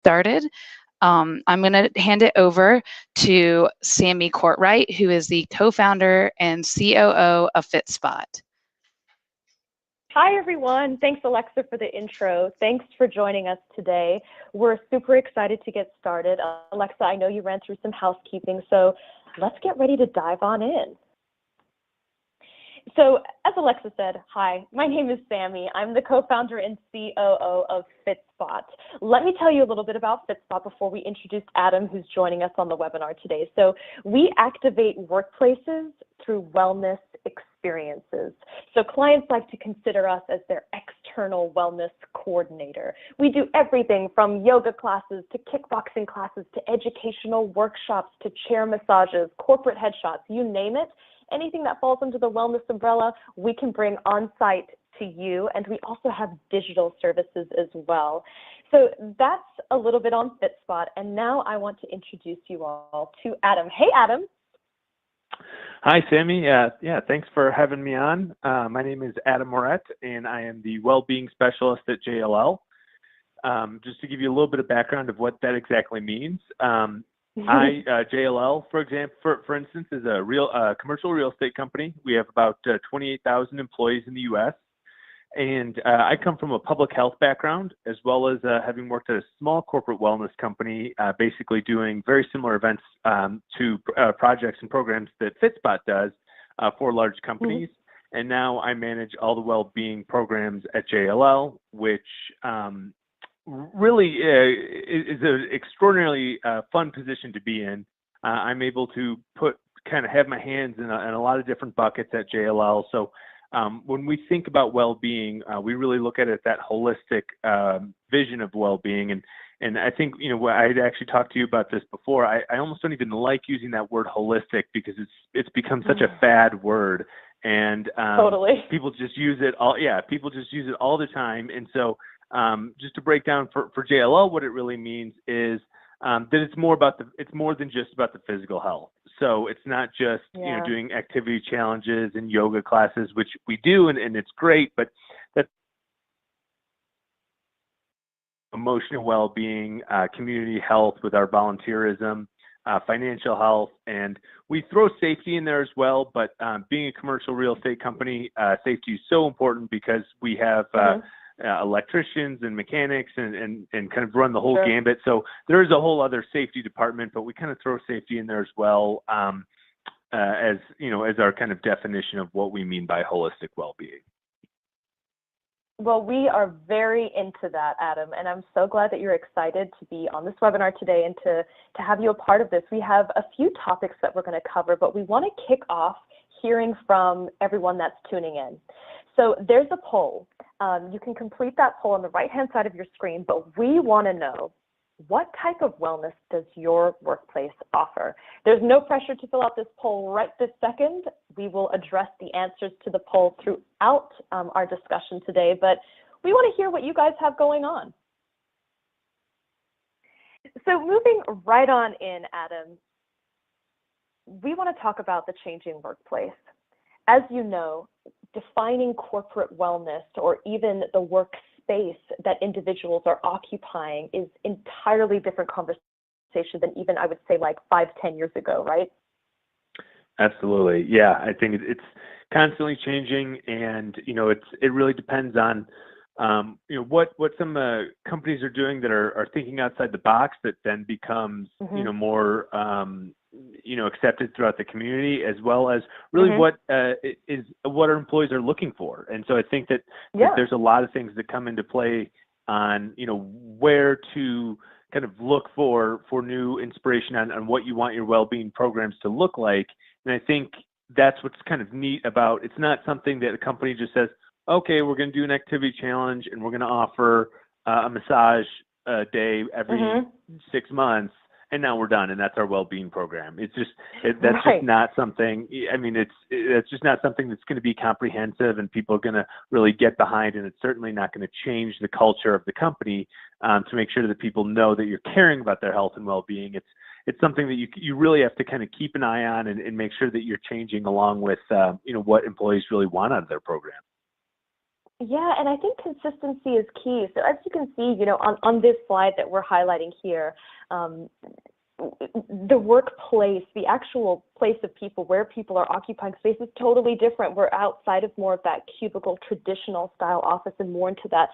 started. I'm going to hand it over to Sammy Courtright, who is the co-founder and COO of Fitspot. Hi, everyone. Thanks, Alexa, for the intro. Thanks for joining us today. We're super excited to get started. Alexa, I know you ran through some housekeeping, so let's get ready to dive on in. So as Alexa said, hi, my name is Sammy. I'm the co-founder and COO of Fitspot. Let me tell you a little bit about Fitspot before we introduce Adam, who's joining us on the webinar today. So we activate workplaces through wellness experiences. So clients like to consider us as their external wellness coordinator. We do everything from yoga classes to kickboxing classes to educational workshops to chair massages, corporate headshots, you name it. Anything that falls under the wellness umbrella, we can bring on-site to you, and we also have digital services as well. So that's a little bit on Fitspot, and now I want to introduce you all to Adam. Hey, Adam. Hi, Sammy. Thanks for having me on. My name is Adam Moret, and I am the Wellbeing Specialist at JLL. Just to give you a little bit of background of what that exactly means. JLL, for instance, is a commercial real estate company. We have about 28,000 employees in the U.S. And I come from a public health background, as well as having worked at a small corporate wellness company, basically doing very similar events to projects and programs that Fitspot does for large companies. And now I manage all the well-being programs at JLL, which really is an extraordinarily fun position to be in. I'm able to have my hands in a lot of different buckets at JLL. So when we think about well-being, we really look at it that holistic vision of well-being. And I think, I'd actually talked to you about this before. I almost don't even like using that word holistic because it's become such a fad word. And Totally. People just use it all the time. And so just to break down for JLL, what it really means is that it's more than just about the physical health. So it's not just doing activity challenges and yoga classes, which we do, and it's great, but that's emotional well-being, community health with our volunteerism, financial health, and we throw safety in there as well. But being a commercial real estate company, safety is so important because we have electricians and mechanics and kind of run the whole gambit. So there's a whole other safety department, but we kind of throw safety in there as well, as our kind of definition of what we mean by holistic well-being. Well, we are very into that, Adam, and I'm so glad that you're excited to be on this webinar today and to have you a part of this. We have a few topics that we're going to cover, but we want to kick off hearing from everyone that's tuning in. So there's a poll. You can complete that poll on the right-hand side of your screen, but we want to know, what type of wellness does your workplace offer? There's no pressure to fill out this poll right this second. We will address the answers to the poll throughout our discussion today, but we want to hear what you guys have going on. So moving right on in, Adam, we want to talk about the changing workplace. As you know, defining corporate wellness or even the workspace that individuals are occupying is entirely different conversation than even, I would say, like 5-10 years ago, right? Absolutely. Yeah, I think it's constantly changing, and it really depends on what some companies are doing that are thinking outside the box that then becomes more accepted throughout the community, as well as really what our employees are looking for. And so I think that there's a lot of things that come into play on where to kind of look for new inspiration on what you want your well-being programs to look like. And I think that's what's kind of neat about it's not something that a company just says, okay, we're going to do an activity challenge and we're going to offer a massage day every 6 months, and now we're done, and that's our well-being program. It's just that's just not something. I mean, it's just not something that's going to be comprehensive and people are going to really get behind, and it's certainly not going to change the culture of the company to make sure that people know that you're caring about their health and well-being. It's something that you really have to kind of keep an eye on and make sure that you're changing along with what employees really want out of their program. Yeah, and I think consistency is key. So as you can see, on this slide that we're highlighting here, the workplace, the actual place of people, where people are occupying space is totally different. We're outside of more of that cubicle traditional style office and more into that,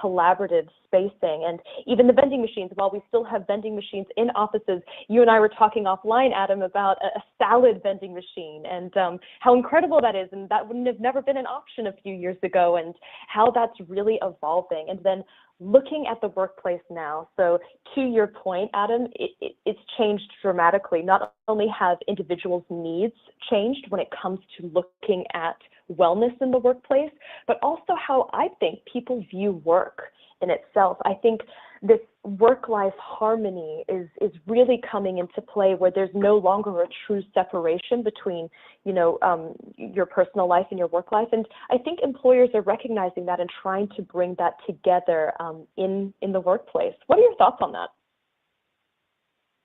collaborative spacing. And even the vending machines, while we still have vending machines in offices, you and I were talking offline, Adam, about a salad vending machine and how incredible that is. And that wouldn't have never been an option a few years ago, and how that's really evolving. And then looking at the workplace now, so to your point, Adam, it's changed dramatically. Not only have individuals' needs changed when it comes to looking at wellness in the workplace, but also how I think people view work in itself. I think this work-life harmony is really coming into play, where there's no longer a true separation between, your personal life and your work life. And I think employers are recognizing that and trying to bring that together in the workplace. What are your thoughts on that?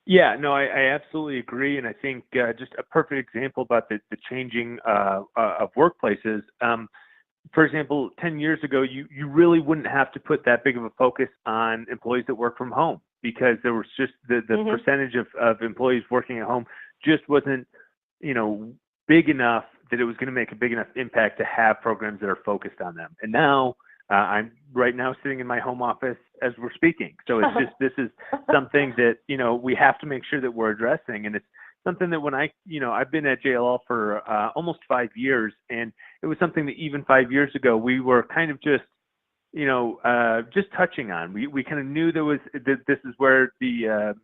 Yeah, no, I absolutely agree. And I think just a perfect example about the changing of workplaces. For example, 10 years ago, you really wouldn't have to put that big of a focus on employees that work from home, because there was just the percentage of employees working at home just wasn't, big enough that it was going to make a big enough impact to have programs that are focused on them. And now I'm right now sitting in my home office as we're speaking. So it's just, this is something that, we have to make sure that we're addressing. And it's something that when I've been at JLL for almost 5 years, and it was something that even 5 years ago, we were kind of just, just touching on. We kind of knew there was, this is where the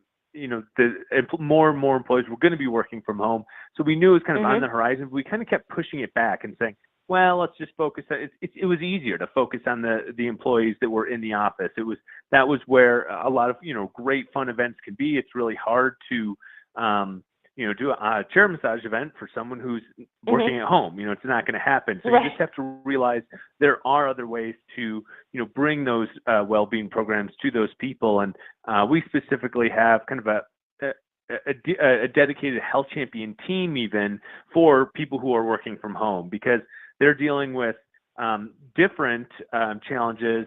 more and more employees were going to be working from home. So we knew it was kind of on the horizon. We kind of kept pushing it back and saying, well, let's just focus. It was easier to focus on the employees that were in the office. That was where a lot of, great fun events can be. It's really hard to, do a chair massage event for someone who's working at home. It's not going to happen. So you just have to realize there are other ways to, bring those well-being programs to those people. And we specifically have kind of a dedicated health champion team even for people who are working from home, because they're dealing with different challenges,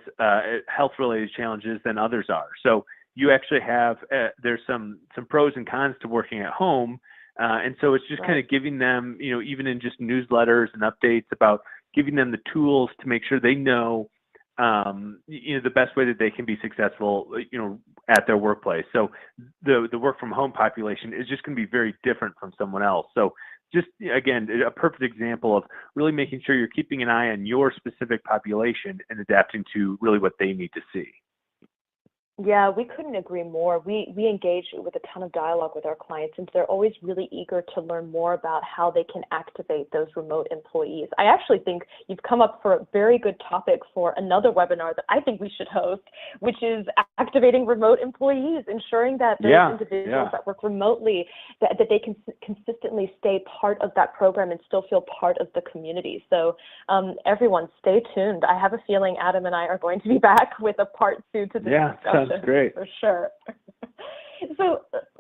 health-related challenges than others are. So you actually have, there's some pros and cons to working at home. And so it's just kind of giving them, even in just newsletters and updates, about giving them the tools to make sure they know, the best way that they can be successful, at their workplace. So the work from home population is just going to be very different from someone else. So just, again, a perfect example of really making sure you're keeping an eye on your specific population and adapting to really what they need to see. Yeah, we couldn't agree more. We engage with a ton of dialogue with our clients, and they're always really eager to learn more about how they can activate those remote employees. I actually think you've come up for a very good topic for another webinar that I think we should host, which is activating remote employees, ensuring that those individuals that work remotely, that they can consistently stay part of that program and still feel part of the community. So everyone, stay tuned. I have a feeling Adam and I are going to be back with a part 2 to this discussion. Sounds great. For sure. So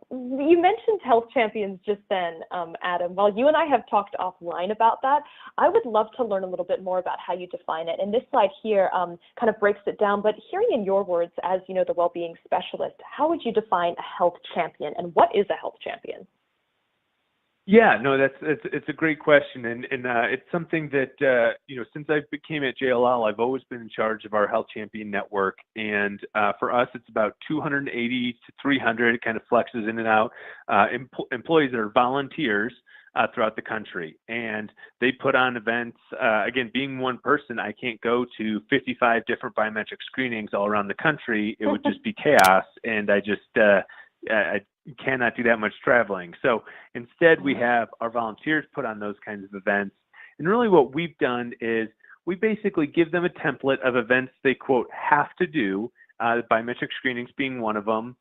you mentioned health champions just then, Adam. While you and I have talked offline about that, I would love to learn a little bit more about how you define it. And this slide here kind of breaks it down, but hearing in your words as, the well-being specialist, how would you define a health champion, and what is a health champion? Yeah, no, it's a great question, and it's something that since I became at JLL, I've always been in charge of our Health Champion network, and for us, it's about 280 to 300. It kind of flexes in and out. Employees that are volunteers throughout the country, and they put on events. Again, being one person, I can't go to 55 different biometric screenings all around the country. It would just be chaos, and I cannot do that much traveling. So instead, we have our volunteers put on those kinds of events. And really what we've done is we basically give them a template of events they, quote, have to do, biometric screenings being one of them.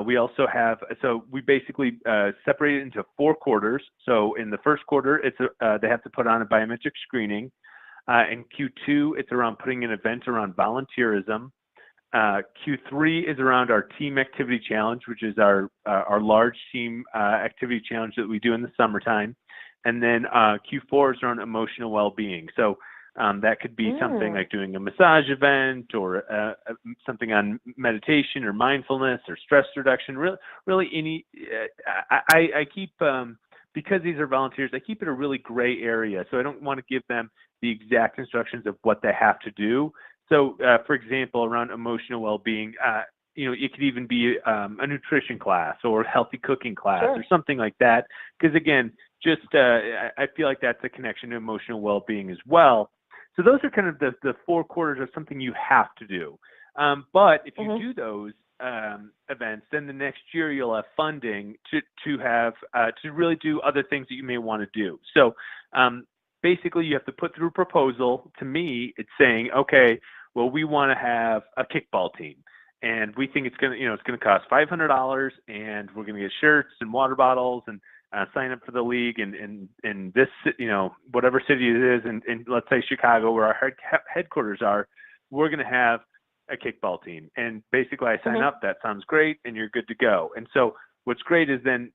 We also have, so we basically separate it into 4 quarters. So in the first quarter, it's they have to put on a biometric screening. In Q2, it's around putting an event around volunteerism. Q3 is around our team activity challenge, which is our large team activity challenge that we do in the summertime. And then Q4 is around emotional well-being. So That could be something like doing a massage event or something on meditation or mindfulness or stress reduction. Really any. I keep because these are volunteers. I keep it a really gray area, so I don't want to give them the exact instructions of what they have to do. So, for example, around emotional well-being, it could even be a nutrition class or a healthy cooking class or something like that. Because again, just I feel like that's a connection to emotional well-being as well. So those are kind of the 4 quarters of something you have to do. But if you do those events, then the next year you'll have funding to have to really do other things that you may want to do. So basically, you have to put through a proposal. To me, it's saying, okay, well, we want to have a kickball team, and we think it's going to cost $500, and we're going to get shirts and water bottles and sign up for the league in this, whatever city it is, and let's say Chicago, where our headquarters are. We're going to have a kickball team, and basically I sign up. That sounds great, and you're good to go. And so what's great is then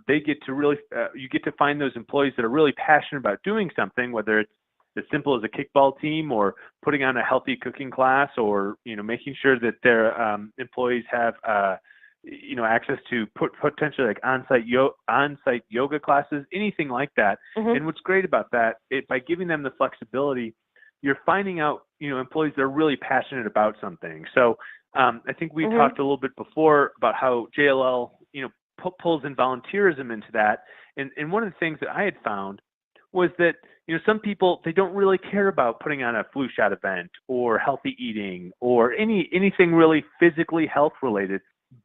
they get to really you get to find those employees that are really passionate about doing something, whether it's as simple as a kickball team or putting on a healthy cooking class, or making sure that their employees have access to potentially like on-site yoga classes, anything like that. And what's great about that, by giving them the flexibility, you're finding out employees that are really passionate about something. So I think we talked a little bit before about how JLL pulls in volunteerism into that. And one of the things that I had found was that, some people, they don't really care about putting on a flu shot event or healthy eating or anything really physically health related,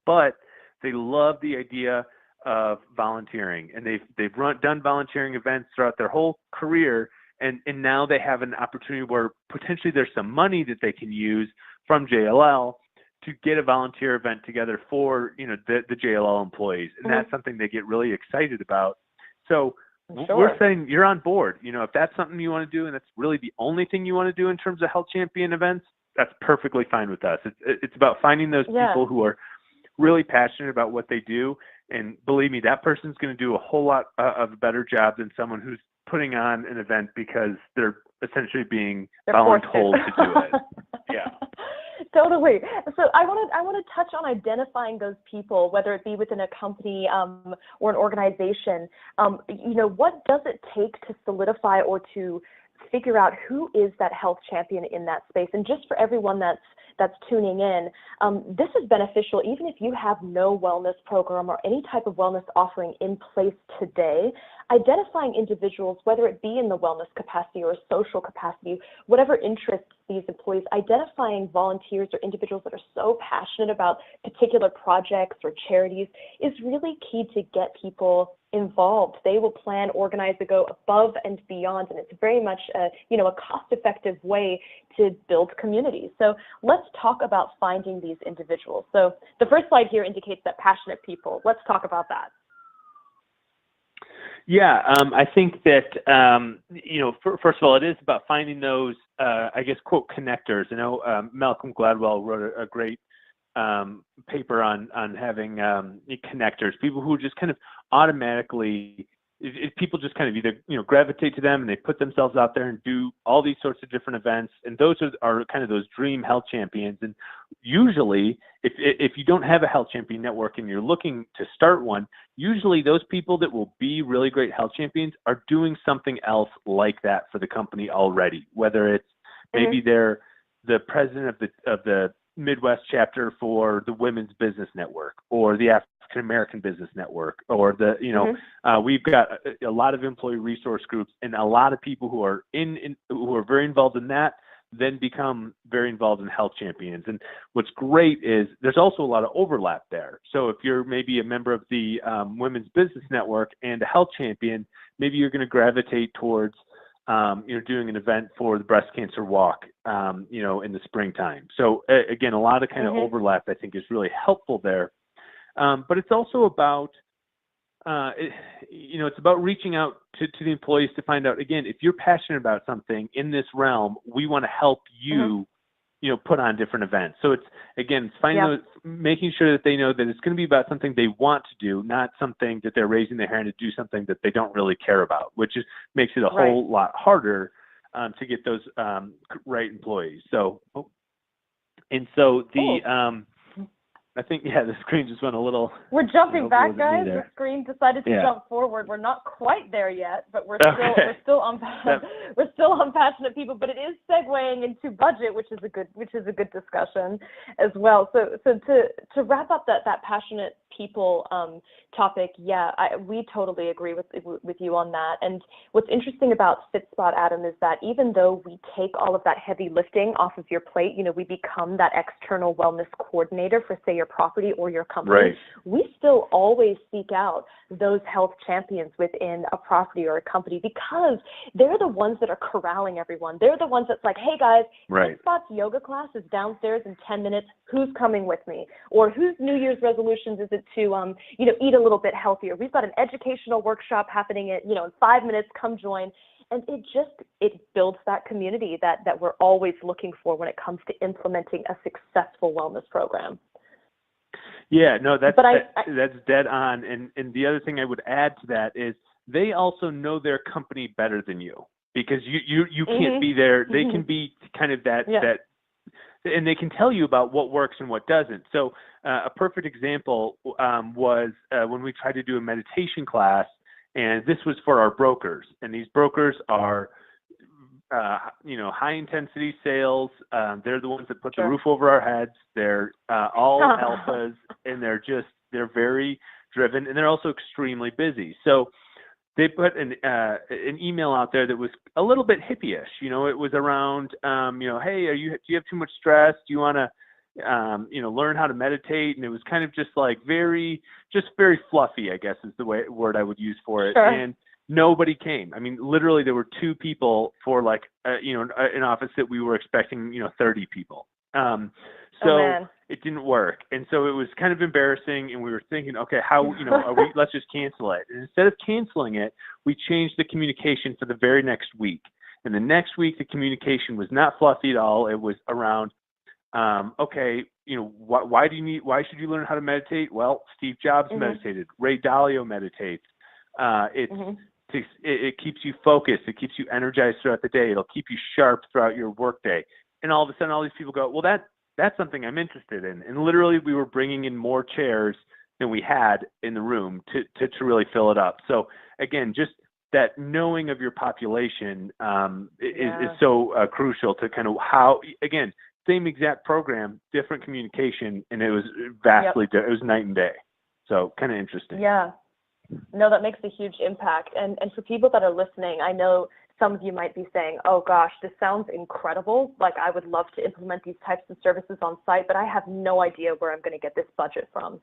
but they love the idea of volunteering, and they've done volunteering events throughout their whole career. And now they have an opportunity where potentially there's some money that they can use from JLL to get a volunteer event together for, the JLL employees. And that's something they get really excited about. So we're saying you're on board. If that's something you want to do, and that's really the only thing you want to do in terms of health champion events, that's perfectly fine with us. It's about finding those people who are really passionate about what they do. And believe me, that person's going to do a whole lot of a better job than someone who's putting on an event because they're essentially being voluntold to do it. Yeah. Totally. So I want to touch on identifying those people, whether it be within a company or an organization. What does it take to solidify or to figure out who is that health champion in that space? And just for everyone that's tuning in, this is beneficial even if you have no wellness program or any type of wellness offering in place today. Identifying individuals, whether it be in the wellness capacity or a social capacity, whatever interests these employees, identifying volunteers or individuals that are so passionate about particular projects or charities is really key to get people involved. They will plan, organize, to go above and beyond, and it's very much a cost-effective way to build communities. So let's talk about finding these individuals. So the first slide here indicates that passionate people. Let's talk about that. Yeah, I think that, first of all, it is about finding those, quote, connectors. Malcolm Gladwell wrote a great paper on having connectors, people who just kind of automatically, people just kind of either, gravitate to them and they put themselves out there and do all these sorts of different events. And those are kind of those dream health champions. And usually, if you don't have a health champion network and you're looking to start one, usually those people that will be really great health champions are doing something else like that for the company already, whether it's maybe they're the president of the Midwest chapter for the Women's Business Network or the African American Business Network, or we've got a lot of employee resource groups, and a lot of people who are who are very involved in that then become very involved in health champions. And what's great is there's also a lot of overlap there. So if you're maybe a member of the Women's Business Network and a health champion, maybe you're going to gravitate towards doing an event for the breast cancer walk, in the springtime. So again, a lot of kind of overlap, I think, is really helpful there. But it's also about, it's about reaching out to the employees to find out, again, if you're passionate about something in this realm, we want to help you, put on different events. So it's finding those, making sure that they know that it's going to be about something they want to do, not something that they're raising their hand to do something that they don't really care about, which makes it a whole lot harder to get those right employees. So, the I think, the screen just went a little. We're jumping back, wasn't me guys. there. The screen decided to jump forward. We're not quite there yet, but we're still on passionate people. But it is segueing into budget, which is a good discussion as well. So to wrap up that passionate people topic, we totally agree with you on that. And what's interesting about Fitspot, Adam, is that even though we take all of that heavy lifting off of your plate, we become that external wellness coordinator for, say, your property or your company. Right. We still always seek out those health champions within a property or a company because they're the ones that are corralling everyone. They're the ones that's like, hey guys, Fitspot's yoga class is downstairs in 10 minutes. Who's coming with me? Or whose New Year's resolutions is it to, eat a little bit healthier? We've got an educational workshop happening in 5 minutes. Come join. And it builds that community that we're always looking for when it comes to implementing a successful wellness program. Yeah, no, that's dead on. And the other thing I would add to that is they also know their company better than you because you can't be there. They can be kind of that, and they can tell you about what works and what doesn't. So a perfect example was when we tried to do a meditation class, and this was for our brokers. And these brokers are high intensity sales. They're the ones that put the roof over our heads. They're all alphas, and they're very driven, and they're also extremely busy. So they put an email out there that was a little bit hippie-ish. It was around, hey, do you have too much stress? Do you want to, learn how to meditate? And it was kind of just like very fluffy, I guess is the word I would use for it. Sure. And nobody came. I mean, literally there were 2 people for like, an office that we were expecting, 30 people. It didn't work. And so it was kind of embarrassing. And we were thinking, okay, how, let's just cancel it. And instead of canceling it, we changed the communication for the very next week. And the next week, the communication was not fluffy at all. It was around, okay, why should you learn how to meditate? Well, Steve Jobs meditated. Ray Dalio meditates. It keeps you focused. It keeps you energized throughout the day. It'll keep you sharp throughout your workday. And all of a sudden, all these people go, well, that's something I'm interested in. And literally, we were bringing in more chairs than we had in the room to really fill it up. So again, just that knowing of your population is so crucial to kind of how, again, same exact program, different communication, and it was vastly it was night and day. So kind of interesting. Yeah. No, that makes a huge impact. And for people that are listening, I know some of you might be saying, oh gosh, this sounds incredible. Like I would love to implement these types of services on site, but I have no idea where I'm going to get this budget from.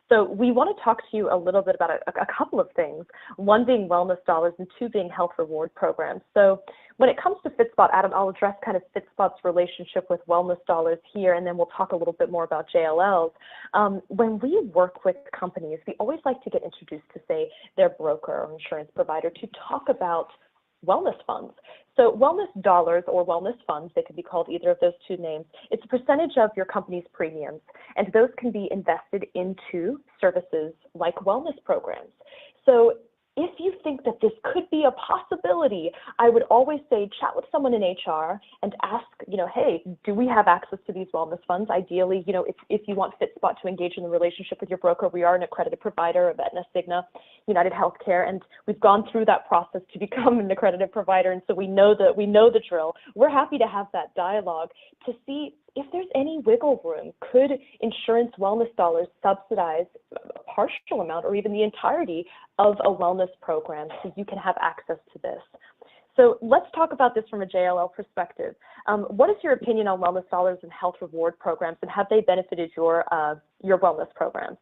So we want to talk to you a little bit about a couple of things, one being wellness dollars and 2 being health reward programs. So when it comes to Fitspot, Adam, I'll address kind of Fitspot's relationship with wellness dollars here, and then we'll talk a little bit more about JLLs. When we work with companies, we always like to get introduced to, say, their broker or insurance provider to talk about wellness funds. So wellness dollars or wellness funds, they could be called either of those 2 names. It's a percentage of your company's premiums, and those can be invested into services like wellness programs. So if you think that this could be a possibility, I would always say chat with someone in HR and ask, hey, do we have access to these wellness funds? Ideally, if you want Fitspot to engage in the relationship with your broker, we are an accredited provider of Aetna, Cigna, United Healthcare, and we've gone through that process to become an accredited provider, and so we know the drill. We're happy to have that dialogue to see if there's any wiggle room. Could insurance wellness dollars subsidize a partial amount or even the entirety of a wellness program so you can have access to this? So let's talk about this from a JLL perspective. What is your opinion on wellness dollars and health reward programs, and have they benefited your wellness programs?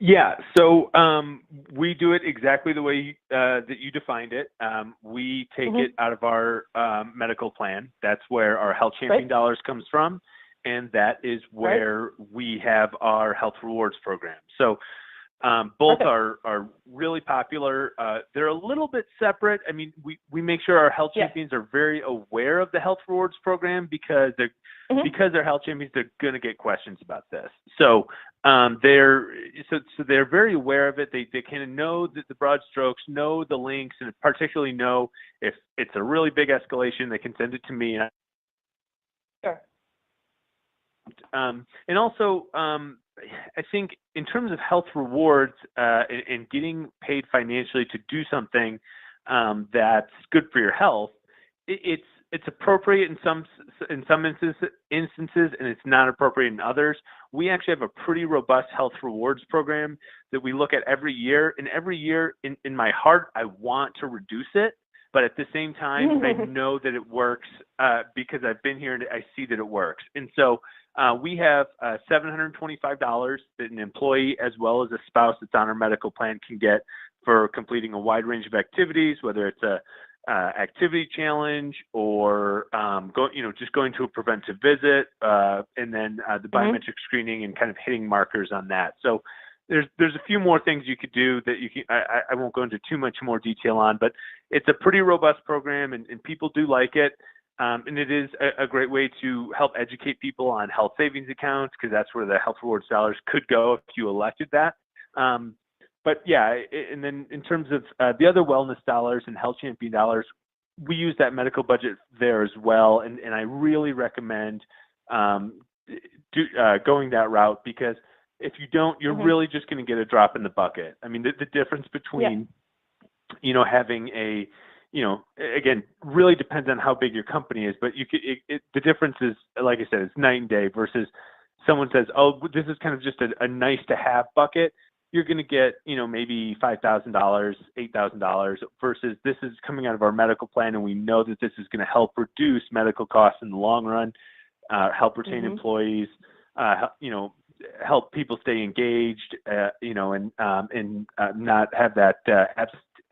Yeah, so we do it exactly the way that you defined it. We take it out of our medical plan. That's where our health champion dollars comes from, and that is where we have our health rewards program. So both are really popular. They're a little bit separate. I mean, we make sure our health champions are very aware of the health rewards program because they're health champions, they're going to get questions about this. So so they're very aware of it. They kind of know the broad strokes, know the links, and particularly know if it's a really big escalation, they can send it to me. Sure. And also, I think in terms of health rewards and getting paid financially to do something that's good for your health, it's appropriate in some instances, and it's not appropriate in others. We actually have a pretty robust health rewards program that we look at every year. And every year, in my heart, I want to reduce it. But at the same time, I know that it works because I've been here and I see that it works. And so we have $725 that an employee as well as a spouse that's on our medical plan can get for completing a wide range of activities, whether it's a activity challenge or just going to a preventive visit, and then the biometric screening and kind of hitting markers on that. So there's a few more things you could do that you can. I won't go into too much more detail on, but it's a pretty robust program, and people do like it. And it is a great way to help educate people on health savings accounts, because that's where the health rewards dollars could go if you elected that. But yeah, and then in terms of the other wellness dollars and health champion dollars, we use that medical budget there as well. And I really recommend going that route, because if you don't, you're really just going to get a drop in the bucket. I mean, the difference between, having a, again, really depends on how big your company is, but the difference is, like I said, it's night and day versus someone says, oh, this is kind of just a nice to have bucket. You're going to get, maybe $5,000, $8,000 versus this is coming out of our medical plan. And we know that this is going to help reduce medical costs in the long run, help retain employees, help people stay engaged, and not have that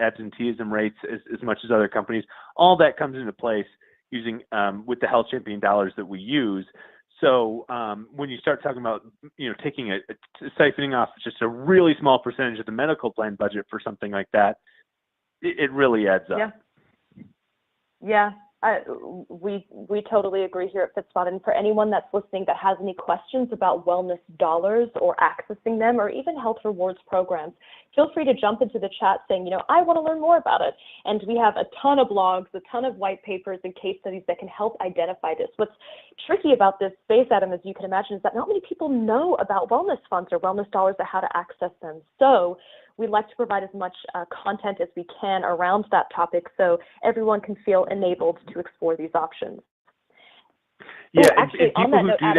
absenteeism rates as much as other companies. All that comes into place using with the health champion dollars that we use. So when you start talking about, taking siphoning off just a really small percentage of the medical plan budget for something like that, it really adds up. Yeah. We totally agree here at Fitspot. And for anyone that's listening that has any questions about wellness dollars or accessing them, or even health rewards programs, feel free to jump into the chat saying, I want to learn more about it. And we have a ton of blogs, a ton of white papers and case studies that can help identify this. What's tricky about this space, Adam, as you can imagine, is that not many people know about wellness funds or wellness dollars or how to access them. So we'd like to provide as much content as we can around that topic so everyone can feel enabled to explore these options. Yeah, actually, and people who do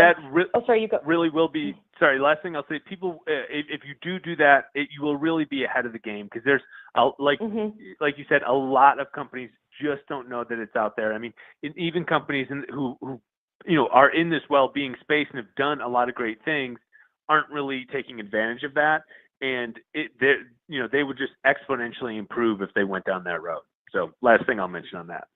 that really will be, last thing I'll say, people, if you do that, you will really be ahead of the game, because there's, like you said, a lot of companies just don't know that it's out there. I mean, even companies who are in this well-being space and have done a lot of great things aren't really taking advantage of that. And they would just exponentially improve if they went down that road. So last thing I'll mention on that.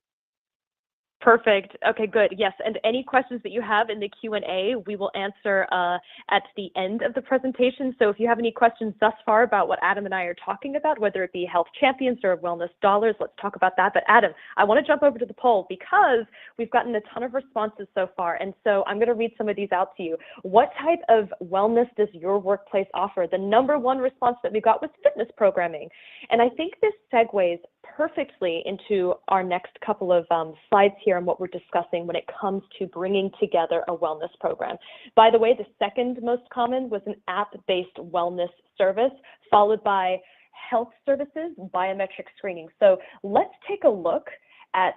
Perfect. Okay, good. Yes, and any questions that you have in the Q&A, we will answer at the end of the presentation. So if you have any questions thus far about what Adam and I are talking about, whether it be health champions or wellness dollars, let's talk about that. But Adam, I want to jump over to the poll because we've gotten a ton of responses so far. And so I'm going to read some of these out to you. What type of wellness does your workplace offer? The number one response that we got was fitness programming. And I think this segues perfectly into our next couple of slides here and what we're discussing when it comes to bringing together a wellness program. By the way, the second most common was an app-based wellness service, followed by health services, biometric screening. So let's take a look at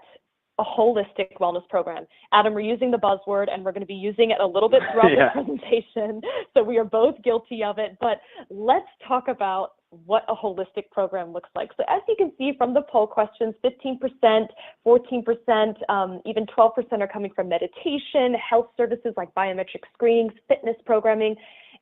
a holistic wellness program. Adam, we're using the buzzword and we're going to be using it a little bit throughout the presentation. So we are both guilty of it, but let's talk about what a holistic program looks like. So as you can see from the poll questions, 15%, 14%, even 12% are coming from meditation, health services like biometric screenings, fitness programming.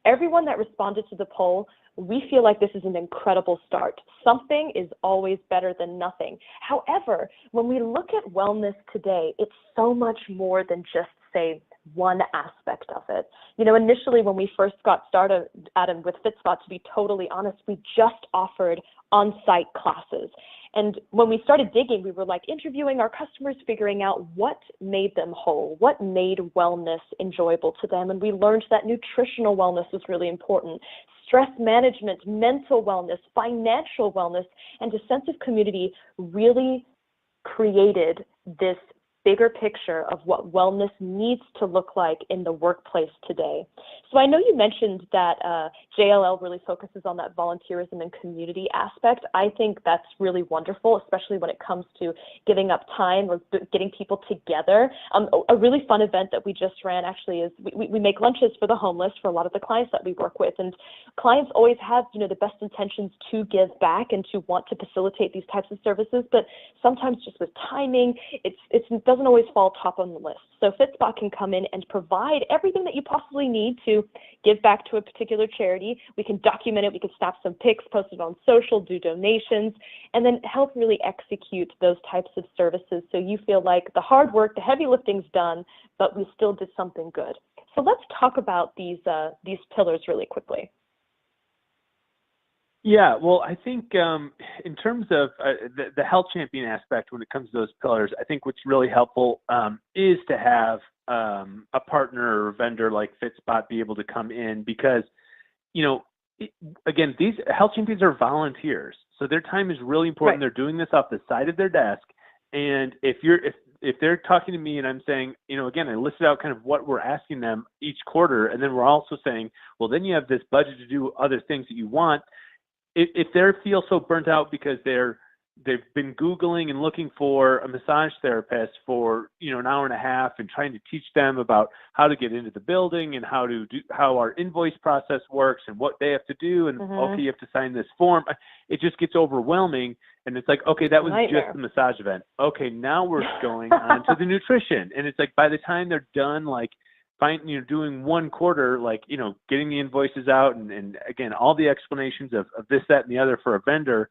Everyone that responded to the poll, we feel like this is an incredible start. Something is always better than nothing. However, when we look at wellness today, it's so much more than just, say, one aspect of it. Initially when we first got started, Adam, with Fitspot, to be totally honest, we just offered on-site classes. And when we started digging, we were like interviewing our customers, figuring out what made them whole, what made wellness enjoyable to them. And we learned that nutritional wellness was really important, stress management, mental wellness, financial wellness, and a sense of community really created this bigger picture of what wellness needs to look like in the workplace today. So I know you mentioned that JLL really focuses on that volunteerism and community aspect. I think that's really wonderful, especially when it comes to giving up time or getting people together. A really fun event that we just ran actually is we make lunches for the homeless for a lot of the clients that we work with. And clients always have, the best intentions to give back and to want to facilitate these types of services, but sometimes just with timing, it doesn't always fall top on the list. So Fitspot can come in and provide everything that you possibly need to give back to a particular charity. We can document it, we can snap some pics, post it on social, do donations, and then help really execute those types of services so you feel like the hard work, the heavy lifting's done, but we still did something good. So let's talk about these pillars really quickly. Yeah, well, I think in terms of the health champion aspect when it comes to those pillars, I think what's really helpful is to have a partner or a vendor like Fitspot be able to come in because, again, these health champions are volunteers. So their time is really important. Right. They're doing this off the side of their desk. And if they're talking to me and I'm saying, again, I listed out kind of what we're asking them each quarter. And then we're also saying, well, then you have this budget to do other things that you want. If they feel so burnt out because they've been Googling and looking for a massage therapist for an hour and a half and trying to teach them about how to get into the building and how our invoice process works and what they have to do and okay, you have to sign this form, it just gets overwhelming. And it's like, okay, that was just the massage event. Okay, now we're going on to the nutrition, and it's like by the time they're done, like doing one quarter, getting the invoices out and again, all the explanations of this, that, and the other for a vendor.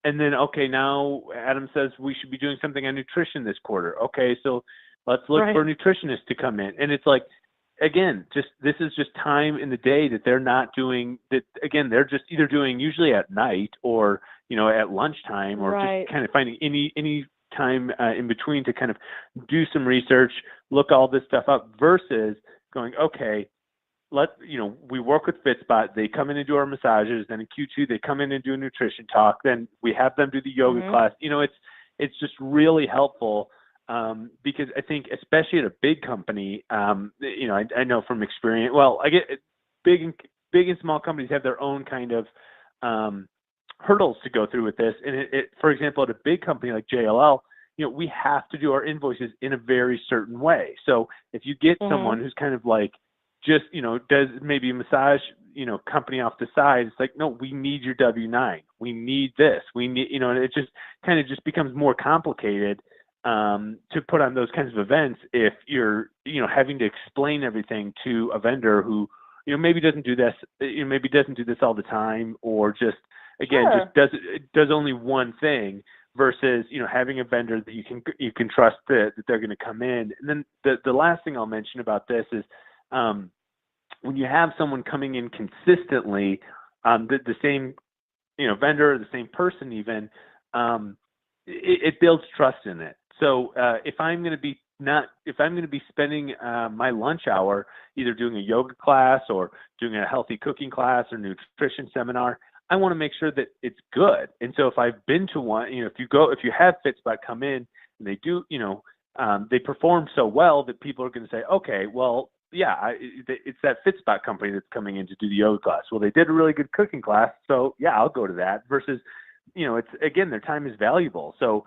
And then, okay, now Adam says we should be doing something on nutrition this quarter. Okay, so let's look for a nutritionist to come in. And it's like, again, this is just time in the day that they're not doing that. Again, they're just either doing usually at night or, at lunchtime or just kind of finding any time in between to kind of do some research, look all this stuff up versus going, okay, we work with Fitspot. They come in and do our massages. Then in Q2, they come in and do a nutrition talk. Then we have them do the yoga class. It's just really helpful because I think, especially at a big company, I know from experience. Well, I get big and small companies have their own kind of hurdles to go through with this. And for example, at a big company like JLL, we have to do our invoices in a very certain way. So if you get someone who's kind of like just, does maybe a massage, company off the side, it's like, no, we need your W-9. We need this. We need, and it just kind of just becomes more complicated to put on those kinds of events if you're, having to explain everything to a vendor who, maybe doesn't do this, maybe doesn't do this all the time, or just, again, just does only one thing versus, having a vendor that you can trust that they're going to come in. And then the last thing I'll mention about this is when you have someone coming in consistently, the same, vendor or the same person even, it builds trust in it. So if I'm going to be spending my lunch hour either doing a yoga class or doing a healthy cooking class or nutrition seminar, I want to make sure that it's good. And so if I've been to one, if you have Fitspot come in and they do, they perform so well that people are going to say, okay, well, yeah, it's that Fitspot company that's coming in to do the yoga class. Well, they did a really good cooking class, so yeah, I'll go to that. Versus, it's again, their time is valuable. So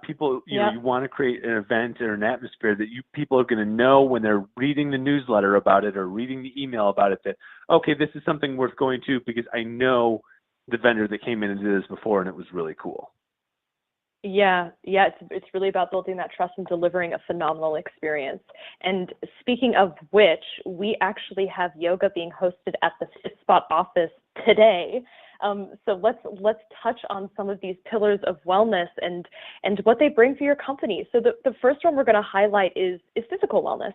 people, you want to create an event or an atmosphere that people are going to know when they're reading the newsletter about it or reading the email about it that, okay, this is something worth going to because I know the vendor that came in and did this before and it was really cool. Yeah, it's really about building that trust and delivering a phenomenal experience. And speaking of which, we actually have yoga being hosted at the Fitspot office today. So let's touch on some of these pillars of wellness and what they bring for your company. So the first one we're going to highlight is physical wellness.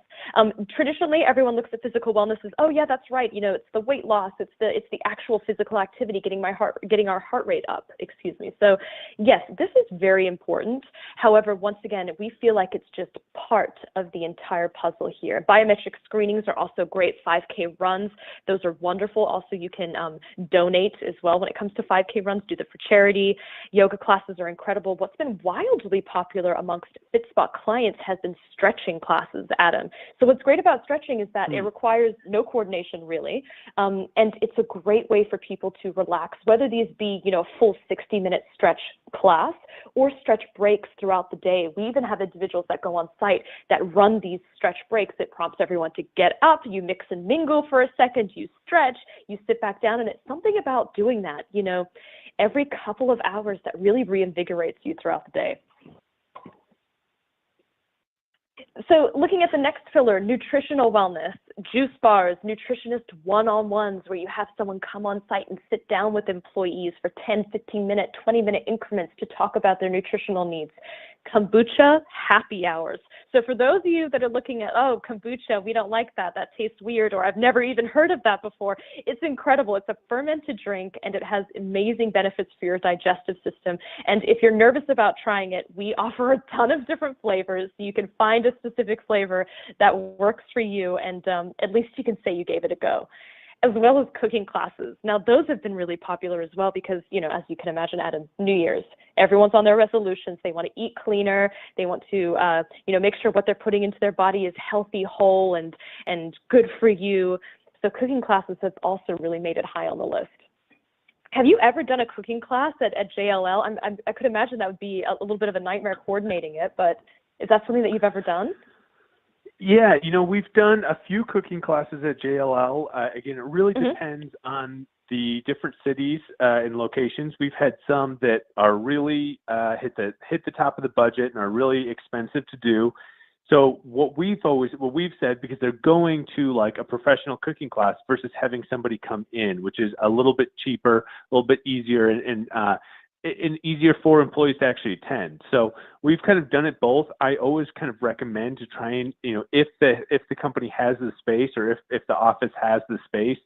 Traditionally, everyone looks at physical wellness as, oh yeah, that's right. You know, it's the weight loss, it's the actual physical activity, getting our heart rate up. Excuse me. So yes, this is very important. However, once again, we feel like it's just part of the entire puzzle here. Biometric screenings are also great. 5K runs, those are wonderful. Also, you can donate as well when it comes to 5K runs, do them for charity. Yoga classes are incredible. What's been wildly popular amongst Fitspot clients has been stretching classes, Adam. So what's great about stretching is that it requires no coordination really, and it's a great way for people to relax, whether these be, you know, full 60-minute stretch class or stretch breaks throughout the day. We even have individuals that go on site that run these stretch breaks. It prompts everyone to get up, you mix and mingle for a second, you stretch, you sit back down, and it's something about doing that, you know, every couple of hours that really reinvigorates you throughout the day. So looking at the next pillar, nutritional wellness, juice bars, nutritionist one-on-ones where you have someone come on site and sit down with employees for 10, 15-minute, 20-minute increments to talk about their nutritional needs. Kombucha happy hours. So for those of you that are looking at, oh, kombucha, we don't like that, that tastes weird, or I've never even heard of that before, it's incredible. It's a fermented drink, and it has amazing benefits for your digestive system. And if you're nervous about trying it, we offer a ton of different flavors. So you can find a specific flavor that works for you, and at least you can say you gave it a go. As well as cooking classes. Now, those have been really popular as well because, you know, as you can imagine, Adam, New Year's, everyone's on their resolutions. They want to eat cleaner. They want to, you know, make sure what they're putting into their body is healthy, whole, and good for you. So cooking classes have also really made it high on the list. Have you ever done a cooking class at JLL? I could imagine that would be a little bit of a nightmare coordinating it, but is that something that you've ever done? Yeah, you know, we've done a few cooking classes at JLL. Again, it really depends on the different cities and locations. We've had some that are really hit the top of the budget and are really expensive to do. So what we've said, because they're going to like a professional cooking class versus having somebody come in, which is a little bit cheaper, a little bit easier, and easier for employees to actually attend. So we've kind of done it both. I always kind of recommend to try and, you know, if the company has the space, or if the office has the space,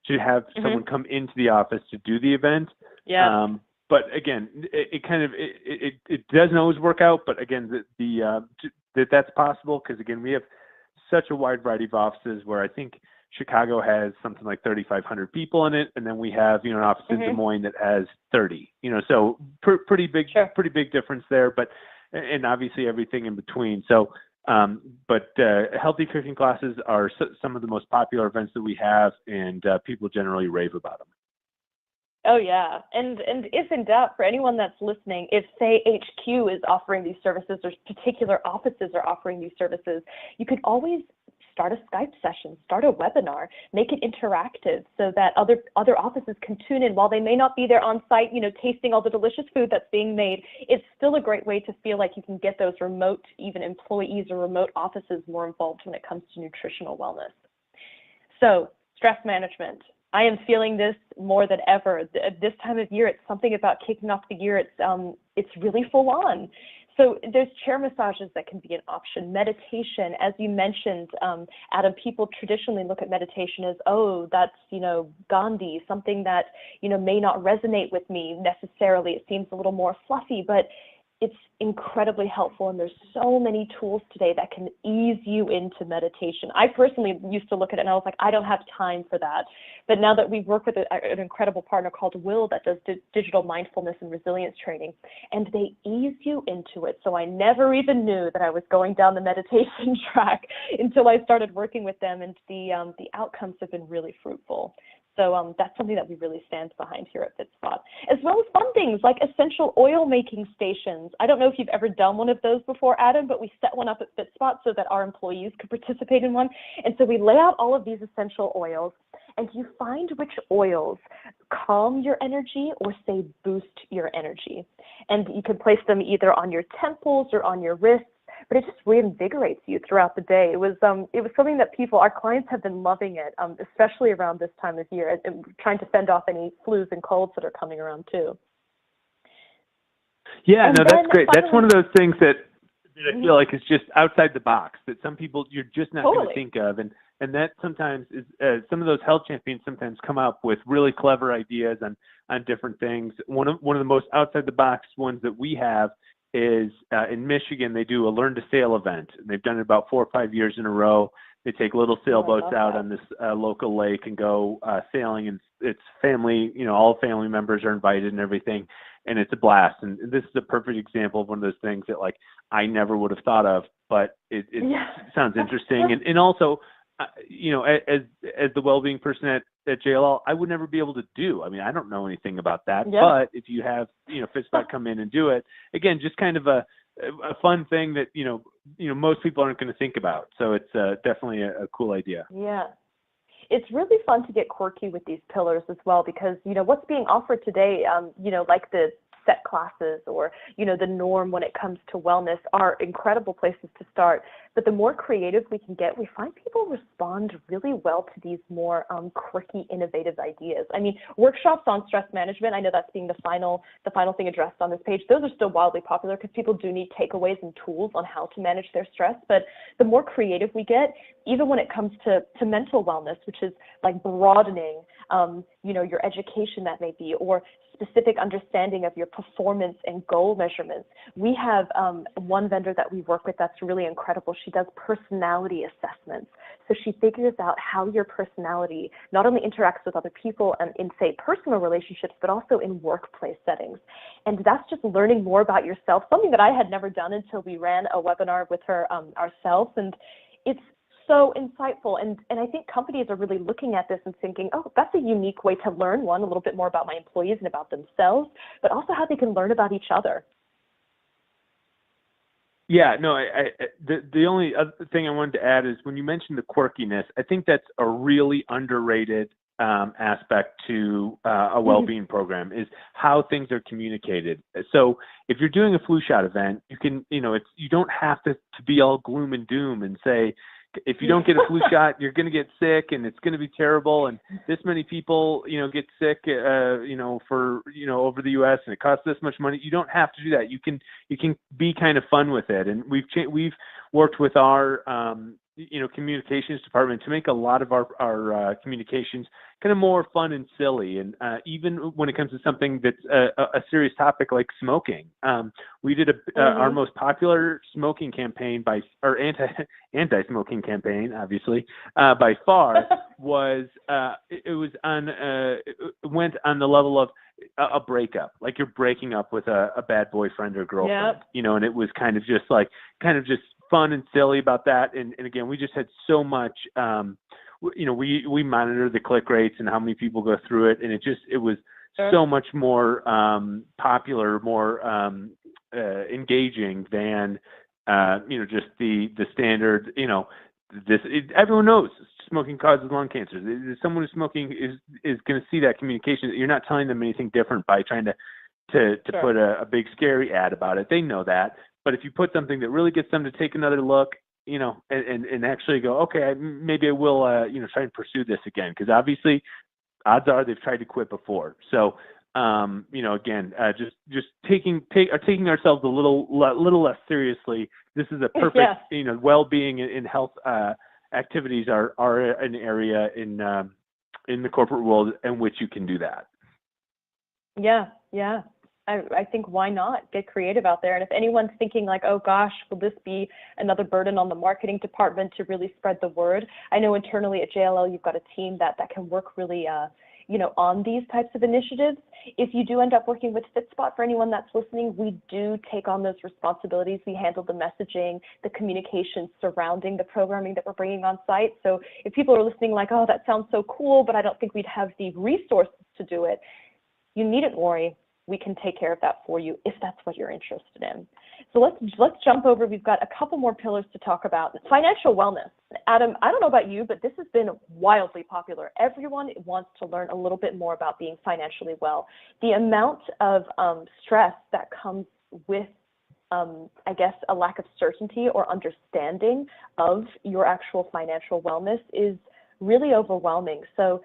to have someone come into the office to do the event. Yeah. But again, it doesn't always work out. But again, that's possible because again, we have such a wide variety of offices where I think Chicago has something like 3,500 people in it, and then we have, you know, an office in Des Moines that has 30. You know, so pretty big difference there. But and obviously everything in between. So, but healthy cooking classes are some of the most popular events that we have, and people generally rave about them. Oh yeah, and if in doubt, for anyone that's listening, if say HQ is offering these services or particular offices are offering these services, you could always start a Skype session, start a webinar, make it interactive so that other offices can tune in while they may not be there on site, you know, tasting all the delicious food that's being made. It's still a great way to feel like you can get those remote, even employees or remote offices more involved when it comes to nutritional wellness. So stress management. I am feeling this more than ever. This time of year, it's something about kicking off the year. It's really full on. So there's chair massages that can be an option. Meditation, as you mentioned, Adam, people traditionally look at meditation as, oh, that's, you know, Gandhi, something that, you know, may not resonate with me necessarily. It seems a little more fluffy, but it's incredibly helpful, and there's so many tools today that can ease you into meditation. I personally used to look at it and I was like, I don't have time for that. But now that we work with an incredible partner called Will that does digital mindfulness and resilience training, and they ease you into it. So I never even knew that I was going down the meditation track until I started working with them, and the outcomes have been really fruitful. So that's something that we really stand behind here at Fitspot, as well as fun things like essential oil making stations. I don't know if you've ever done one of those before, Adam, but we set one up at Fitspot so that our employees could participate in one. And so we lay out all of these essential oils, and you find which oils calm your energy or say boost your energy. And you can place them either on your temples or on your wrists. but it just reinvigorates you throughout the day. It was something that our clients have been loving it, especially around this time of year, and trying to fend off any flus and colds that are coming around too. Yeah, And no, then that's great. finally, That's one of those things that I feel like is just outside the box, that some people you're just not going to think of. And that sometimes is, some of those health champions sometimes come up with really clever ideas on different things. One of the most outside the box ones that we have is in Michigan. They do a Learn to Sail event. They've done it about 4 or 5 years in a row. They take little sailboats out on this local lake and go sailing, and it's family, all family members are invited and everything, and it's a blast. And this is a perfect example of one of those things that like I never would have thought of, but it sounds interesting. And also, as the well-being person at JLL, I would never be able to do. I mean, I don't know anything about that, but if you have, Fitspot come in and do it, again, just kind of a fun thing that, most people aren't going to think about. So it's definitely a cool idea. Yeah. It's really fun to get quirky with these pillars as well, because, what's being offered today, like the set classes or, the norm when it comes to wellness are incredible places to start. But the more creative we can get, we find people respond really well to these more quirky, innovative ideas. I mean, workshops on stress management, I know that's being the final thing addressed on this page. Those are still wildly popular because people do need takeaways and tools on how to manage their stress. But the more creative we get, even when it comes to mental wellness, which is like broadening, your education that may be, or specific understanding of your performance and goal measurements. We have one vendor that we work with that's really incredible. She does personality assessments. So she figures out how your personality not only interacts with other people and in, say, personal relationships, but also in workplace settings. And that's just learning more about yourself, something that I had never done until we ran a webinar with her ourselves. And it's so insightful. And I think companies are really looking at this and thinking, oh, that's a unique way to learn, one, a little bit more about my employees and about themselves, but also how they can learn about each other. Yeah, no, the only other thing I wanted to add is when you mentioned the quirkiness, I think that's a really underrated aspect to a well-being program, is how things are communicated. So if you're doing a flu shot event, you can, you don't have to be all gloom and doom and say, if you don't get a flu shot, you're going to get sick and it's going to be terrible. And this many people, get sick, for, over the U.S. and it costs this much money. You don't have to do that. You can be kind of fun with it. And we've worked with our, communications department to make a lot of our communications kind of more fun and silly. And even when it comes to something that's a serious topic like smoking, we did our most popular smoking campaign anti-smoking campaign, obviously, by far was it went on the level of a breakup, like you're breaking up with a bad boyfriend or girlfriend, and it was kind of just fun and silly about that. And again, we just had so much, we monitor the click rates and how many people go through it. And it was so much more popular, more engaging than, just the standard, everyone knows smoking causes lung cancer. Someone who's smoking is going to see that communication. You're not telling them anything different by trying to put a big scary ad about it. They know that. But if you put something that really gets them to take another look, and actually go, okay, maybe I will, try and pursue this again. Because obviously, odds are they've tried to quit before. So, again, just taking ourselves a little less seriously. This is a perfect, well-being and health activities are an area in the corporate world in which you can do that. Yeah. I think why not get creative out there? And if anyone's thinking like, oh gosh, will this be another burden on the marketing department to really spread the word? I know internally at JLL, you've got a team that can work really, on these types of initiatives. If you do end up working with Fitspot, for anyone that's listening, we do take on those responsibilities. We handle the messaging, the communication surrounding the programming that we're bringing on site. So if people are listening like, oh, that sounds so cool, but I don't think we'd have the resources to do it, you needn't worry. We can take care of that for you if that's what you're interested in. So let's jump over. We've got a couple more pillars to talk about. Financial wellness. Adam, I don't know about you, but this has been wildly popular. Everyone wants to learn a little bit more about being financially well. The amount of stress that comes with I guess, a lack of certainty or understanding of your actual financial wellness is really overwhelming. So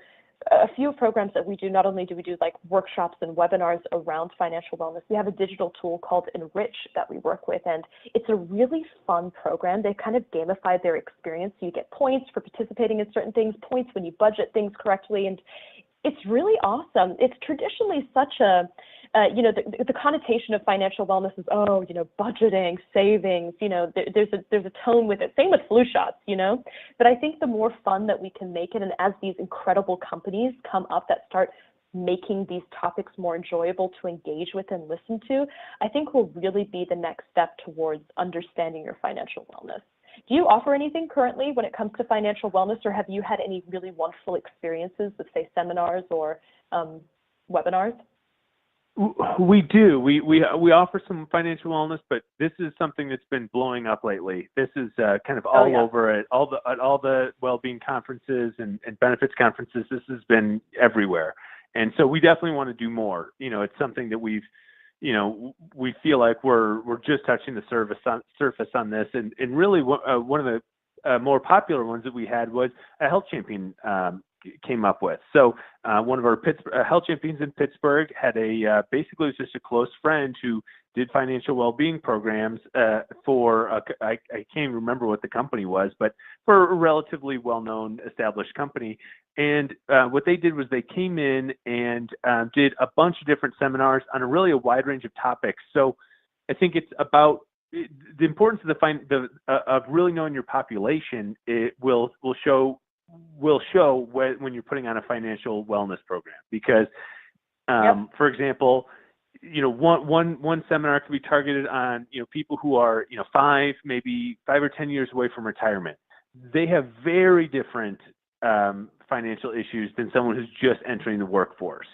a few programs that we do, not only do we do like workshops and webinars around financial wellness, we have a digital tool called Enrich that we work with, and it's a really fun program. They kind of gamified their experience. So you get points for participating in certain things, points when you budget things correctly, and it's really awesome. It's traditionally such a, the connotation of financial wellness is, budgeting, savings, there's a tone with it. Same with flu shots, But I think the more fun that we can make it, and as these incredible companies come up that start making these topics more enjoyable to engage with and listen to, I think will really be the next step towards understanding your financial wellness. Do you offer anything currently when it comes to financial wellness, or have you had any really wonderful experiences with, say, seminars or webinars? We do. We offer some financial wellness, but this is something that's been blowing up lately. This is kind of all over at all the well-being conferences and benefits conferences. This has been everywhere, and so we definitely want to do more. It's something that we feel like we're just touching the surface on this, and really one of the more popular ones that we had was a health champion came up with. So one of our health champions in Pittsburgh had basically it was just a close friend who did financial well-being programs for I can't even remember what the company was, but for a relatively well-known established company. And what they did was they came in and did a bunch of different seminars on a wide range of topics. So I think it's about the importance of of really knowing your population. It will show when you're putting on a financial wellness program, because for example, one seminar could be targeted on people who are 5 or 10 years away from retirement. They have very different financial issues than someone who's just entering the workforce,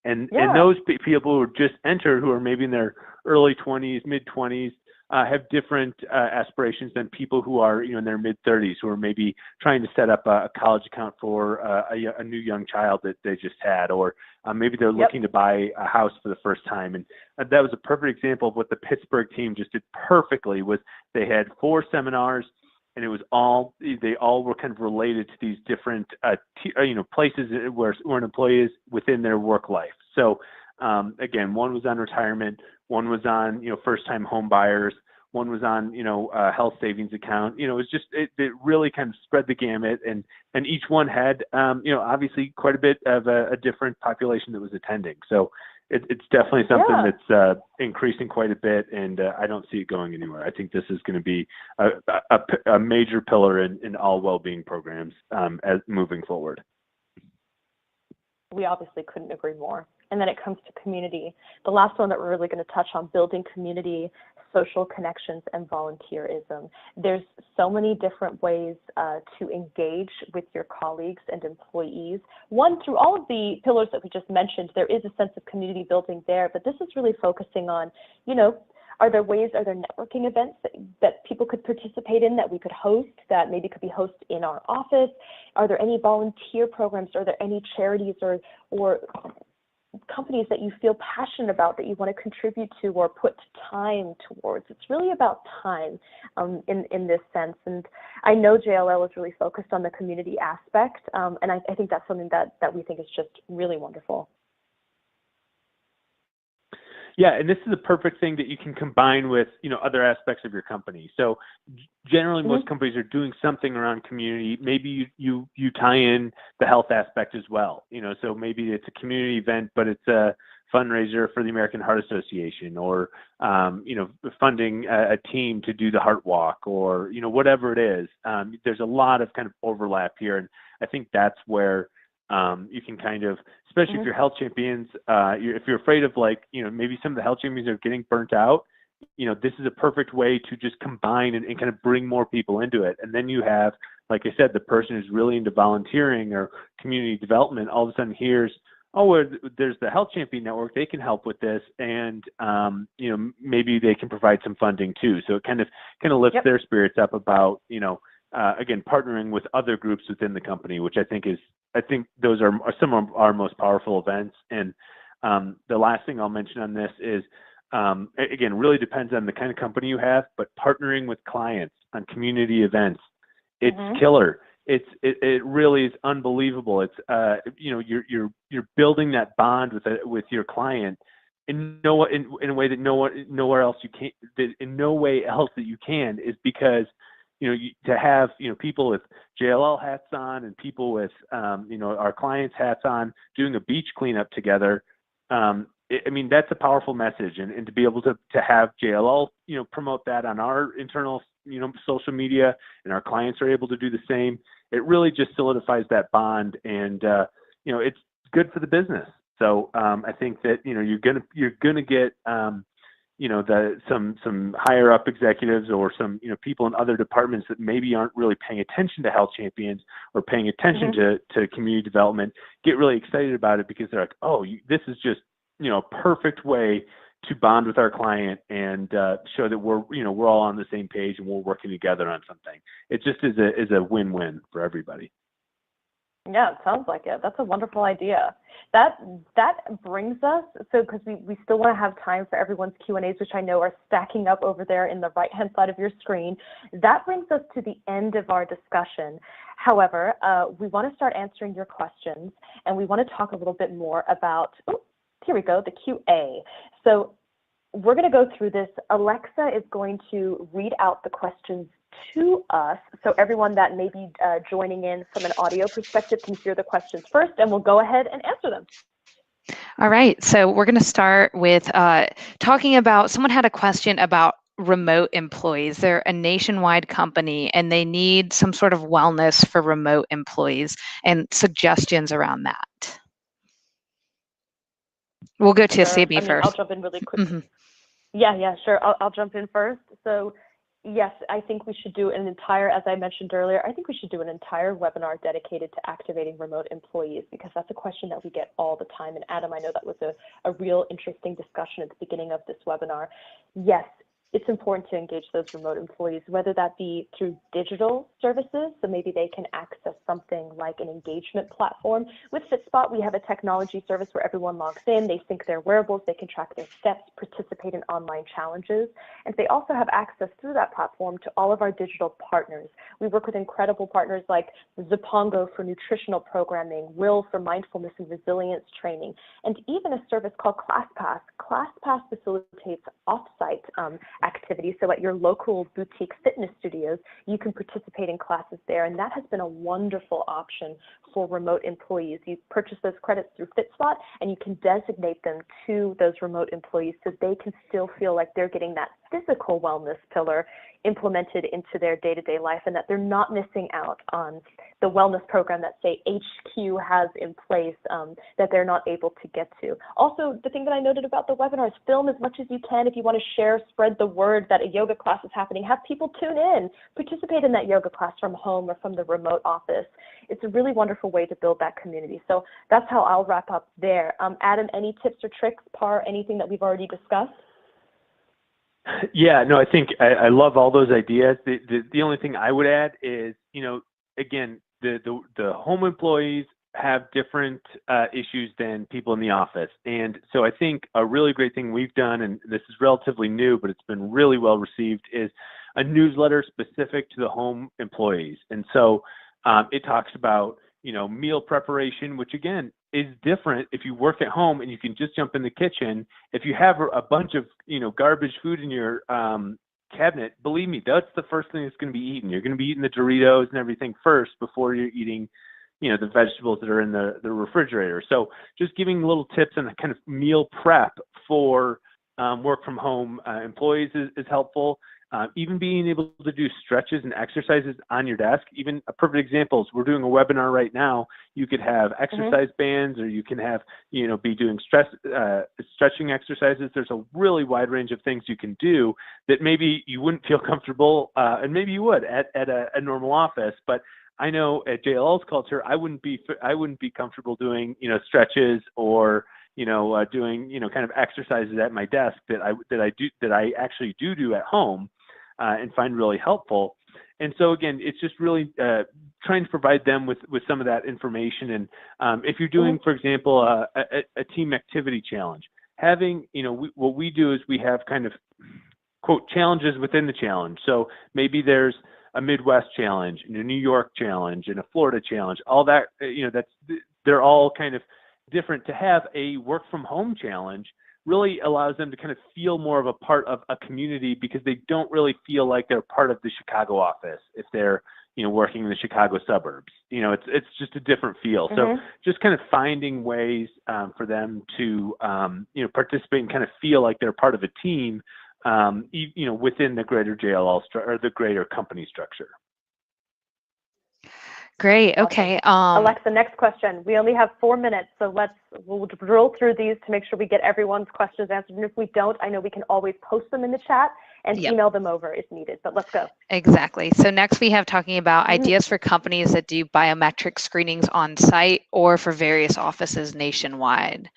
and those people who are just entered, who are maybe in their early 20s, mid 20s, have different aspirations than people who are in their mid 30s, who are maybe trying to set up a college account for a new young child that they just had, or maybe they're looking to buy a house for the first time. And that was a perfect example of what the Pittsburgh team just did perfectly. Was they had 4 seminars, and they all were kind of related to these different places where an employee is within their work life. So again, one was on retirement, one was on first-time home buyers, one was on a health savings account. It was just it really kind of spread the gamut, and each one had obviously quite a bit of a different population that was attending. So it's definitely something that's increasing quite a bit, and I don't see it going anywhere. I think this is going to be a major pillar in all well-being programs as moving forward. We obviously couldn't agree more. And then it comes to community. The last one that we're really going to touch on, building community, social connections, and volunteerism. There's so many different ways to engage with your colleagues and employees. One, through all of the pillars that we just mentioned, there is a sense of community building there, but this is really focusing on, are there networking events that people could participate in that we could host, that maybe could be hosted in our office? Are there any volunteer programs? Are there any charities or companies that you feel passionate about that you want to contribute to or put time towards? It's really about time in this sense. And I know JLL is really focused on the community aspect, and I think that's something that we think is just really wonderful. Yeah, and this is a perfect thing that you can combine with, other aspects of your company. So generally, most companies are doing something around community. Maybe you tie in the health aspect as well. So maybe it's a community event, but it's a fundraiser for the American Heart Association, or funding a team to do the Heart Walk, or whatever it is. There's a lot of kind of overlap here, and I think that's where you can kind of, especially if you're health champions, if you're afraid of maybe some of the health champions are getting burnt out, this is a perfect way to just combine and kind of bring more people into it. And then you have, like I said, the person who's really into volunteering or community development, all of a sudden hears, there's the Health Champion Network, they can help with this, and maybe they can provide some funding too. So it kind of lifts their spirits up about, again, partnering with other groups within the company, which I think those are some of our most powerful events. And the last thing I'll mention on this is again, really depends on the kind of company you have, but partnering with clients on community events, it's killer. It really is unbelievable. It's you're building that bond with your client in a way that nowhere else you can't, that in no way else that you can, is because to have people with JLL hats on and people with our clients' hats on doing a beach cleanup together. That's a powerful message, and to be able to have JLL promote that on our internal social media, and our clients are able to do the same. It really just solidifies that bond, and it's good for the business. So I think that you're gonna get some higher up executives or some people in other departments that maybe aren't really paying attention to health champions or paying attention to community development get really excited about it, because they're like, oh, this is just a perfect way to bond with our client and show that we're all on the same page and we're working together on something. It just is a win-win for everybody. Yeah, it sounds like it. That's a wonderful idea. That brings us, so because we still want to have time for everyone's Q&As, which I know are stacking up over there in the right-hand side of your screen. That brings us to the end of our discussion. However, we want to start answering your questions, and we want to talk a little bit more about, here we go, the QA. So we're going to go through this. Alexa is going to read out the questions to us, so everyone that may be joining in from an audio perspective can hear the questions first, and we'll go ahead and answer them. All right, so we're going to start with talking about, someone had a question about remote employees. They're a nationwide company and they need some sort of wellness for remote employees and suggestions around that. We'll go to Sammy first. I'll jump in really quick. Yeah, sure. I'll jump in first. So yes, I think we should do an entire, as I mentioned earlier, I think we should do an entire webinar dedicated to activating remote employees, because that's a question that we get all the time. And Adam, I know that was a real interesting discussion at the beginning of this webinar. Yes, it's important to engage those remote employees, whether that be through digital services, so maybe they can access something like an engagement platform. With Fitspot, we have a technology service where everyone logs in, they sync their wearables, they can track their steps, participate in online challenges, and they also have access through that platform to all of our digital partners. We work with incredible partners like Zapongo for nutritional programming, Will for mindfulness and resilience training, and even a service called ClassPass. ClassPass facilitates off-site activities. So at your local boutique fitness studios, you can participate in classes there. And that has been a wonderful option for remote employees. You purchase those credits through Fitspot and you can designate them to those remote employees so they can still feel like they're getting that physical wellness pillar implemented into their day-to-day life, and that they're not missing out on the wellness program that, say, HQ has in place that they're not able to get to. Also, the thing that I noted about the webinar is film as much as you can. If you want to share, spread the word that a yoga class is happening, have people tune in, participate in that yoga class from home or from the remote office. It's a really wonderful way to build that community. So that's how I'll wrap up there. Adam, any tips or tricks, anything that we've already discussed? Yeah, no, I think I love all those ideas. The only thing I would add is, again, the home employees have different issues than people in the office. And so I think a really great thing we've done, and this is relatively new, but it's been really well received, is a newsletter specific to the home employees. And so it talks about, meal preparation, which again is different if you work at home and you can just jump in the kitchen. If you have a bunch of, garbage food in your cabinet, believe me, that's the first thing that's going to be eaten. You're going to be eating the Doritos and everything first before you're eating, the vegetables that are in the refrigerator. So just giving little tips on the kind of meal prep for work from home employees is helpful. Even being able to do stretches and exercises on your desk. Even a perfect example is we're doing a webinar right now. You could have exercise bands, or you can have, be doing stretching exercises. There's a really wide range of things you can do that maybe you wouldn't feel comfortable, and maybe you would at a normal office. But I know at JLL's culture, I wouldn't be comfortable doing, stretches or doing, kind of exercises at my desk that I actually do at home. And find really helpful. And so again, it's just really trying to provide them with some of that information. And if you're doing, for example, a team activity challenge, having, what we do is we have kind of quote challenges within the challenge. So maybe there's a Midwest challenge and a New York challenge and a Florida challenge, all that, they're all kind of different. To have a work from home challenge really allows them to kind of feel more of a part of a community, because they don't really feel like they're part of the Chicago office if they're, working in the Chicago suburbs. It's just a different feel. So just kind of finding ways for them to, participate and kind of feel like they're part of a team, within the greater JLL or the greater company structure. Great. Okay. Alexa, next question. We only have 4 minutes, so we'll drill through these to make sure we get everyone's questions answered. And if we don't, I know we can always post them in the chat and email them over if needed, but let's go. Exactly. So next we have talking about ideas for companies that do biometric screenings on site or for various offices nationwide.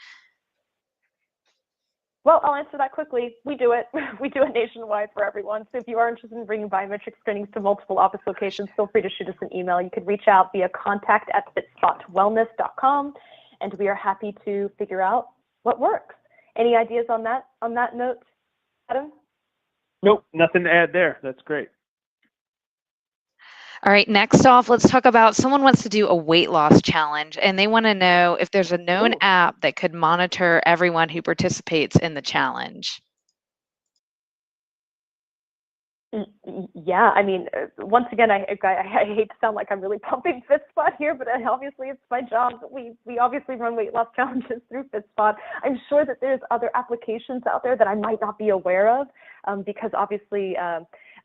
Well, I'll answer that quickly. We do it. We do it nationwide for everyone. So if you are interested in bringing biometric screenings to multiple office locations, feel free to shoot us an email. You can reach out via contact@fitspotwellness.com, and we are happy to figure out what works. Any ideas on that note, Adam? Nope, nothing to add there. That's great. All right, next off, let's talk about someone wants to do a weight loss challenge, and they want to know if there's a known app that could monitor everyone who participates in the challenge. Yeah, I mean, once again, I hate to sound like I'm really pumping Fitspot here, but obviously it's my job. We obviously run weight loss challenges through Fitspot. I'm sure that there's other applications out there that I might not be aware of, because obviously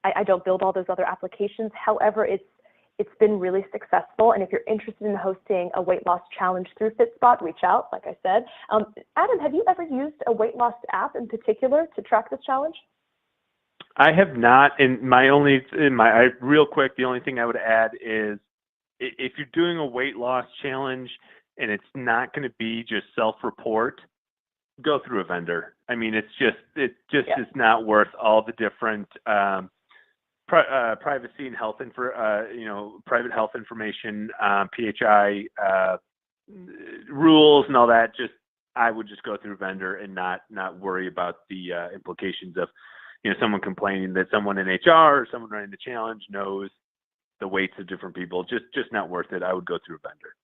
I don't build all those other applications. However, it's been really successful. And if you're interested in hosting a weight loss challenge through Fitspot, reach out, like I said. Adam, have you ever used a weight loss app in particular to track this challenge? I have not. Real quick, the only thing I would add is if you're doing a weight loss challenge and it's not going to be just self-report, go through a vendor. I mean, it just is not worth all the different privacy and health private health information, PHI rules and all that. I would just go through a vendor and not worry about the implications of someone complaining that someone in HR or someone running the challenge knows the weights of different people. Just not worth it. I would go through a vendor.